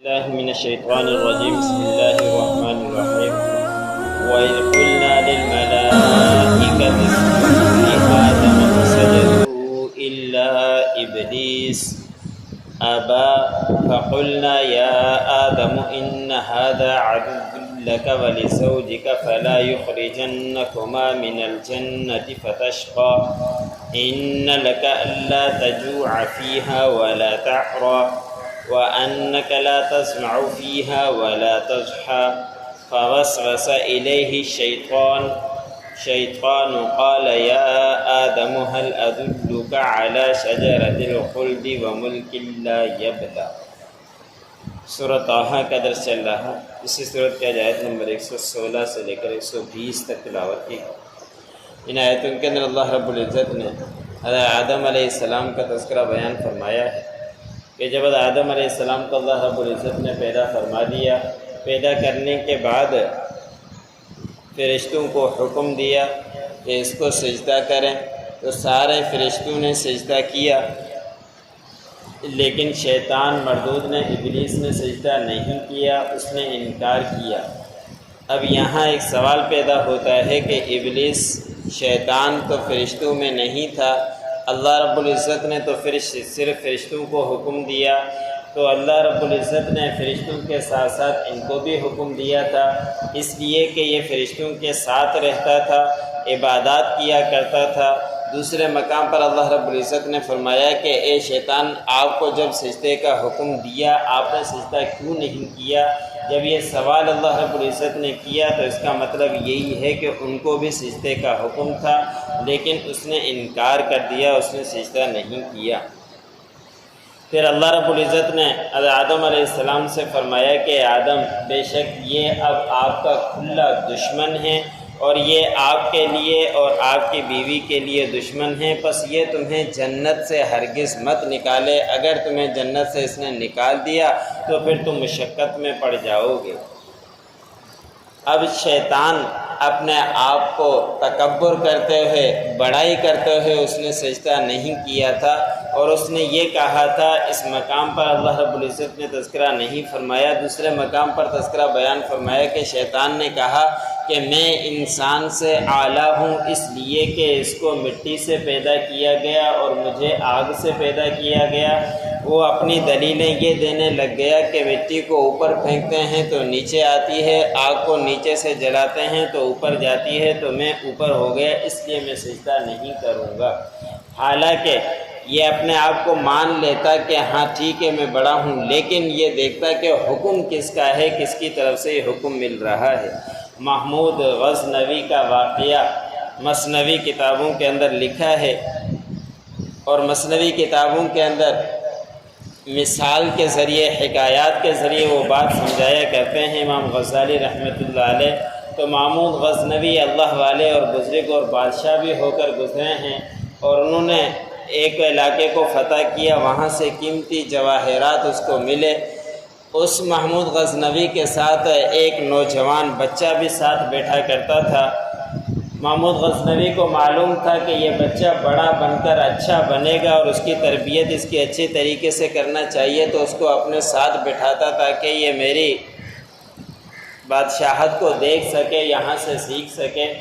الله من الشيطان الرجيم. بسم الله الرحمن الرحيم. وإذ قلنا للملائكة اسجدوا لآدم فسجدوا إلا إبليس أبى فقلنا يا آدم إن هذا عدو لك ولزوجك فلا يخرجنكما من الجنة فتشقى إن لك ألا تجوع فيها ولا تعرى وأنك لا تسمع فيها ولا تضحى فوسوس إليه الشيطان قال يا آدم هل أدلك على شجرة الخلد وملك لا يبلى. سورۃ طٰہٰ کا درس چل رہا. اسی سورت کی آیت نمبر 116 سے لے کر 120 تک تلاوت کی. ان آیتوں کے اندر اللہ رب العزت نے حضرت آدم علیہ السلام کا تذکرہ بیان فرمایا ہے کہ جب آدم علیہ السلام کو اللہ رب العزت نے پیدا فرما دیا، پیدا کرنے کے بعد فرشتوں کو حکم دیا کہ اس کو سجدہ کریں، تو سارے فرشتوں نے سجدہ کیا، لیکن شیطان مردود نے، ابلیس نے سجدہ نہیں کیا، اس نے انکار کیا. اب یہاں ایک سوال پیدا ہوتا ہے کہ ابلیس شیطان تو فرشتوں میں نہیں تھا، اللہ رب العزت نے تو صرف فرشتوں کو حکم دیا، تو اللہ رب العزت نے فرشتوں کے ساتھ ساتھ ان کو بھی حکم دیا تھا، اس لیے کہ یہ فرشتوں کے ساتھ رہتا تھا، عبادات کیا کرتا تھا. دوسرے مقام پر اللہ رب العزت نے فرمایا کہ اے شیطان، آپ کو جب سجدے کا حکم دیا آپ نے سجدہ کیوں نہیں کیا؟ جب یہ سوال اللہ رب العزت نے کیا تو اس کا مطلب یہی ہے کہ ان کو بھی سجدے کا حکم تھا، لیکن اس نے انکار کر دیا، اس نے سجدہ نہیں کیا. پھر اللہ رب العزت نے آدم علیہ السلام سے فرمایا کہ آدم، بے شک یہ اب آپ کا کھلا دشمن ہے، اور یہ آپ کے لیے اور آپ کی بیوی کے لیے دشمن ہے، پس یہ تمہیں جنت سے ہرگز مت نکالے. اگر تمہیں جنت سے اس نے نکال دیا تو پھر تم مشقت میں پڑ جاؤ گے. اب شیطان اپنے آپ کو تکبر کرتے ہوئے، بڑائی کرتے ہوئے اس نے سجدہ نہیں کیا تھا، اور اس نے یہ کہا تھا. اس مقام پر اللہ رب العزت نے تذکرہ نہیں فرمایا، دوسرے مقام پر تذکرہ بیان فرمایا کہ شیطان نے کہا کہ میں انسان سے اعلیٰ ہوں، اس لیے کہ اس کو مٹی سے پیدا کیا گیا اور مجھے آگ سے پیدا کیا گیا. وہ اپنی دلیلیں یہ دینے لگ گیا کہ مٹی کو اوپر پھینکتے ہیں تو نیچے آتی ہے، آگ کو نیچے سے جلاتے ہیں تو اوپر جاتی ہے، تو میں اوپر ہو گیا، اس لیے میں سجدہ نہیں کروں گا. حالانکہ یہ اپنے آپ کو مان لیتا کہ ہاں ٹھیک ہے میں بڑا ہوں، لیکن یہ دیکھتا کہ حکم کس کا ہے، کس کی طرف سے یہ حکم مل رہا ہے. محمود غزنوی کا واقعہ مثنوی کتابوں کے اندر لکھا ہے، اور مثنوی کتابوں کے اندر مثال کے ذریعے، حکایات کے ذریعے وہ بات سمجھایا کرتے ہیں امام غزالی رحمۃ اللہ علیہ. تو محمود غزنوی اللہ والے اور بزرگ اور بادشاہ بھی ہو کر گزرے ہیں، اور انہوں نے ایک علاقے کو فتح کیا، وہاں سے قیمتی جواہرات اس کو ملے. اس محمود غزنوی کے ساتھ ایک نوجوان بچہ بھی ساتھ بیٹھا کرتا تھا. محمود غزنوی کو معلوم تھا کہ یہ بچہ بڑا بن کر اچھا بنے گا اور اس کی تربیت اس کی اچھی طریقے سے کرنا چاہیے، تو اس کو اپنے ساتھ بٹھاتا تاکہ یہ میری بادشاہت کو دیکھ سکے، یہاں سے سیکھ سکے.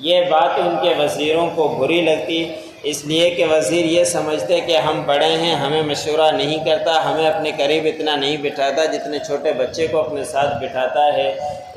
یہ بات ان کے وزیروں کو بری لگتی، اس لیے کہ وزیر یہ سمجھتے کہ ہم بڑے ہیں، ہمیں مشورہ نہیں کرتا، ہمیں اپنے قریب اتنا نہیں بٹھاتا جتنے چھوٹے بچے کو اپنے ساتھ بٹھاتا ہے.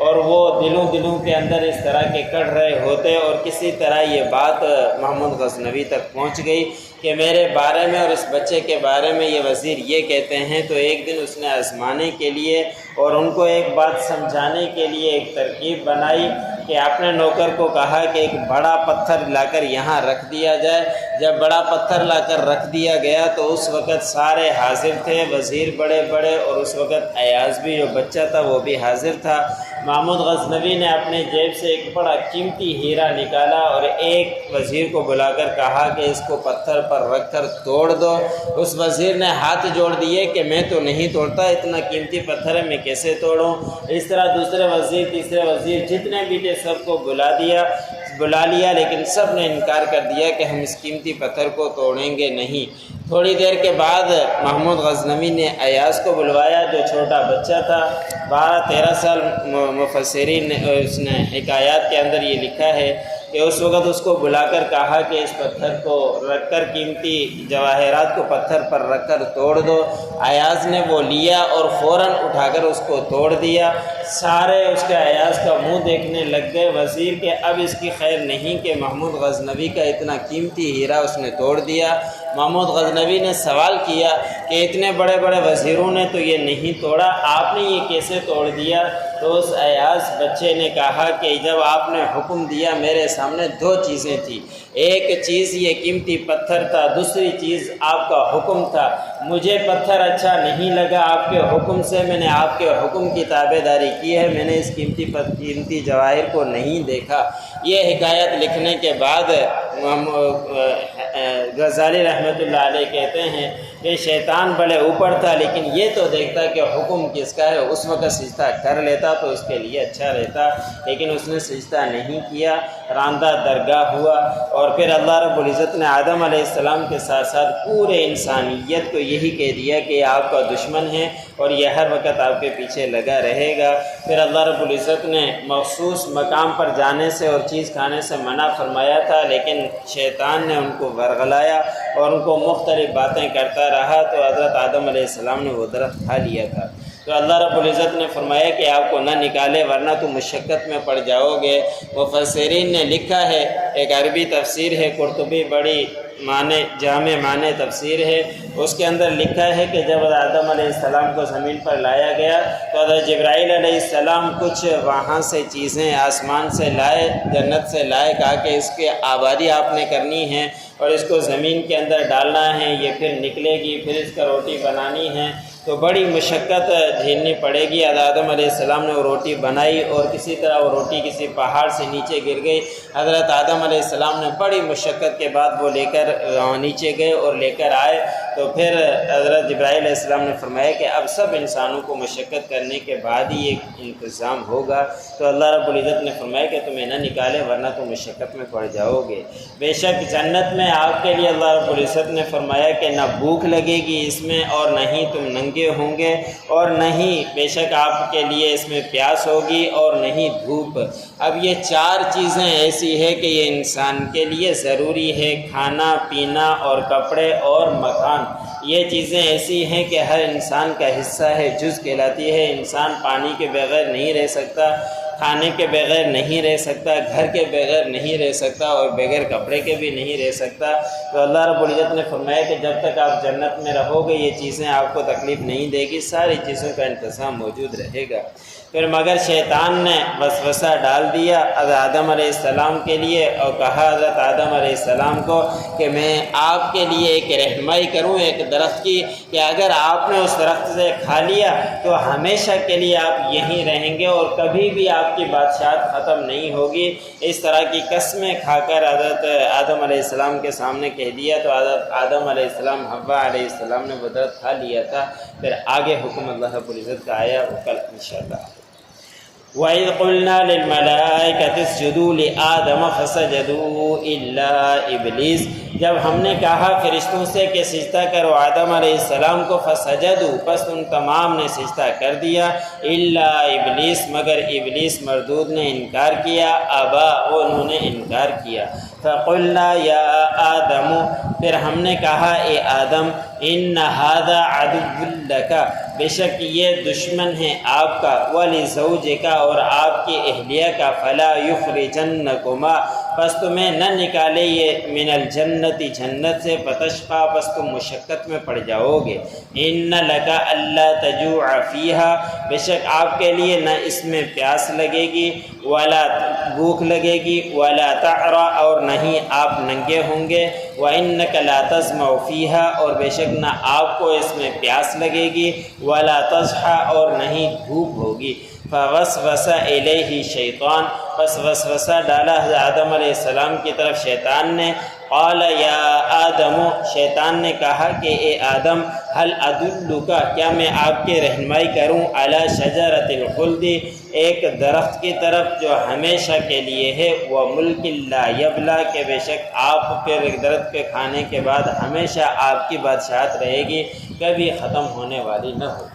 اور وہ دلوں کے اندر اس طرح کے کڑھ رہے ہوتے، اور کسی طرح یہ بات محمود غزنوی تک پہنچ گئی کہ میرے بارے میں اور اس بچے کے بارے میں یہ وزیر یہ کہتے ہیں. تو ایک دن اس نے آزمانے کے لیے اور ان کو ایک بات سمجھانے کے لیے ایک ترکیب بنائی کہ اپنے نوکر کو کہا کہ ایک بڑا پتھر لا کر یہاں رکھ دیا جائے. جب بڑا پتھر لا کر رکھ دیا گیا تو اس وقت سارے حاضر تھے، وزیر بڑے بڑے، اور اس وقت ایاز بھی جو بچہ تھا وہ بھی حاضر تھا. محمود غزنوی نے اپنے جیب سے ایک بڑا قیمتی ہیرا نکالا اور ایک وزیر کو بلا کر کہا کہ اس کو پتھر پر رکھ کر توڑ دو. اس وزیر نے ہاتھ جوڑ دیے کہ میں تو نہیں توڑتا، اتنا قیمتی پتھر ہے میں کیسے توڑوں. اس طرح دوسرے وزیر، تیسرے وزیر، جتنے بھی تھے سب کو بلا لیا، لیکن سب نے انکار کر دیا کہ ہم اس قیمتی پتھر کو توڑیں گے نہیں. تھوڑی دیر کے بعد محمود غزنوی نے ایاز کو بلوایا جو چھوٹا بچہ تھا 12-13 سال۔ مفسرین نے اس نے حکایات کے اندر یہ لکھا ہے کہ اس وقت اس کو بلا کر کہا کہ اس پتھر کو رکھ کر قیمتی جواہرات کو پتھر پر رکھ کر توڑ دو۔ ایاز نے وہ لیا اور فوراً اٹھا کر اس کو توڑ دیا۔ سارے اس کے ایاز کا منہ دیکھنے لگ گئے وزیر کہ اب اس کی خیر نہیں کہ محمود غزنوی کا اتنا قیمتی ہیرا اس نے توڑ دیا۔ محمود غزنوی نے سوال کیا کہ اتنے بڑے بڑے وزیروں نے تو یہ نہیں توڑا، آپ نے یہ کیسے توڑ دیا؟ تو اس ایاز بچے نے کہا کہ جب آپ نے حکم دیا میرے سامنے 2 چیزیں تھیں، ایک چیز یہ قیمتی پتھر تھا، دوسری چیز آپ کا حکم تھا۔ مجھے پتھر اچھا نہیں لگا، آپ کے حکم سے میں نے آپ کے حکم کی تابع داری کی ہے، میں نے اس قیمتی جواہر کو نہیں دیکھا۔ یہ حکایت لکھنے کے بعد غزالی رحمۃ اللہ علیہ کہتے ہیں کہ شیطان بڑے اوپر تھا لیکن یہ تو دیکھتا کہ حکم کس کا ہے، اس وقت سجدہ کر لیتا تو اس کے لیے اچھا رہتا، لیکن اس نے سجدہ نہیں کیا، راندہ درگاہ ہوا۔ اور پھر اللہ رب العزت نے آدم علیہ السلام کے ساتھ ساتھ پورے انسانیت کو یہی کہہ دیا کہ یہ آپ کا دشمن ہے اور یہ ہر وقت آپ کے پیچھے لگا رہے گا۔ پھر اللہ رب العزت نے مخصوص مقام پر جانے سے اور چیز کھانے سے منع فرمایا تھا، لیکن شیطان نے ان کو ورغلایا اور ان کو مختلف باتیں کرتا رہا تو حضرت آدم علیہ السلام نے وہ درخت کھا لیا تھا۔ تو اللہ رب العزت نے فرمایا کہ آپ کو نہ نکالے ورنہ تم مشقت میں پڑ جاؤ گے۔ مفسرین نے لکھا ہے، ایک عربی تفسیر ہے، قرطبی بڑی جامع معنی تفسیر ہے، اس کے اندر لکھا ہے کہ جب آدم علیہ السلام کو زمین پر لایا گیا تو حضرت جبرائیل علیہ السلام کچھ وہاں سے چیزیں آسمان سے لائے، جنت سے لائے، کہا کہ اس کی آبادی آپ نے کرنی ہے اور اس کو زمین کے اندر ڈالنا ہے، یہ پھر نکلے گی، پھر اس کا روٹی بنانی ہے، تو بڑی مشقت جھیلنی پڑے گی۔ آدم علیہ السلام نے وہ روٹی بنائی اور کسی طرح وہ روٹی کسی پہاڑ سے نیچے گر گئی۔ حضرت آدم علیہ السلام نے بڑی مشقت کے بعد وہ لے کر نیچے گئے اور لے کر آئے، تو پھر حضرت جبرائیل علیہ السلام نے فرمایا کہ اب سب انسانوں کو مشقت کرنے کے بعد ہی ایک انتظام ہوگا۔ تو اللہ رب العزت نے فرمایا کہ تمہیں نہ نکالے ورنہ تم مشقت میں پڑ جاؤ گے۔ بے شک جنت میں آپ کے لیے اللہ رب العزت نے فرمایا کہ نہ بھوک لگے گی اس میں اور نہ ہی تم ننگے ہوں گے اور نہ ہی بے شک آپ کے لیے اس میں پیاس ہوگی اور نہیں دھوپ۔ اب یہ 4 چیزیں ایسی ہے کہ یہ انسان کے لیے ضروری ہے، کھانا پینا اور کپڑے اور مکان۔ یہ چیزیں ایسی ہیں کہ ہر انسان کا حصہ ہے، جز کہلاتی ہے۔ انسان پانی کے بغیر نہیں رہ سکتا، کھانے کے بغیر نہیں رہ سکتا، گھر کے بغیر نہیں رہ سکتا اور بغیر کپڑے کے بھی نہیں رہ سکتا۔ تو اللہ رب العزت نے فرمایا کہ جب تک آپ جنت میں رہو گے یہ چیزیں آپ کو تکلیف نہیں دے گی، ساری چیزوں کا انتظام موجود رہے گا۔ پھر مگر شیطان نے وسوسہ ڈال دیا حضرت آدم علیہ السلام کے لیے اور کہا حضرت آدم علیہ السلام کو کہ میں آپ کے لیے ایک رہنمائی کروں ایک درخت کی، کہ اگر آپ نے اس درخت سے کھا لیا تو ہمیشہ کے لیے آپ یہیں رہیں گے اور کبھی بھی آپ کی بادشاہت ختم نہیں ہوگی۔ اس طرح کی قسمیں کھا کر حضرت آدم علیہ السلام کے سامنے کہہ دیا تو حضرت آدم علیہ السلام حوا علیہ السلام نے وہ درخت کھا لیا تھا۔ پھر آگے حکم اللہ رب العزت کا آیا، وہ کل انشاءاللہ۔ وَإِذْ قُلْنَا لِلْمَلَائِكَةِ اسْجُدُوا لِآدَمَ فَسَجَدُوا إِلَّا إِبْلِيسَ، جب ہم نے کہا فرشتوں سے کہ سجدہ کرو آدم علیہ السلام کو، فسجدوا، پس ان تمام نے سجدہ کر دیا، الا ابلیس، مگر ابلیس مردود نے انکار کیا، ابا، وہ انہوں نے انکار کیا۔ فقلنا یا آدم، پھر ہم نے کہا اے آدم، ان ھذا عدو لک، بے شک یہ دشمن ہے آپ کا، ولزوجک، اور آپ کی اہلیہ کا، فلا یخرجنکما، پس تمہیں نہ نکالے یہ، من الجنت، جنت سے، فتشقى، پس تم مشقت میں پڑ جاؤ گے، ان لک الا تجوع فیہا، بے شک آپ کے لیے نہ اس میں پیاس لگے گی، ولا بھوک لگے گی، ولا تعرى، اور نہیں آپ ننگے ہوں گے، وانک لا تظمأ فیہا، اور بے شک نہ آپ کو اس میں پیاس لگے گی، ولا تضحى، اور نہیں دھوپ ہوگی۔ فوسوس الیہ شیطان، پس وسوسہ ڈالا حضرت آدم علیہ السلام کی طرف شیطان نے، قال یا آدم، شیطان نے کہا کہ اے آدم، هل ادلک، کیا میں آپ کے رہنمائی کروں، علی شجرۃ الخلد، ایک درخت کی طرف جو ہمیشہ کے لیے ہے، وہ ملک لا یبلا، کہ بے شک آپ پھر درخت کے کھانے کے بعد ہمیشہ آپ کی بادشاہت رہے گی، کبھی ختم ہونے والی نہ ہو۔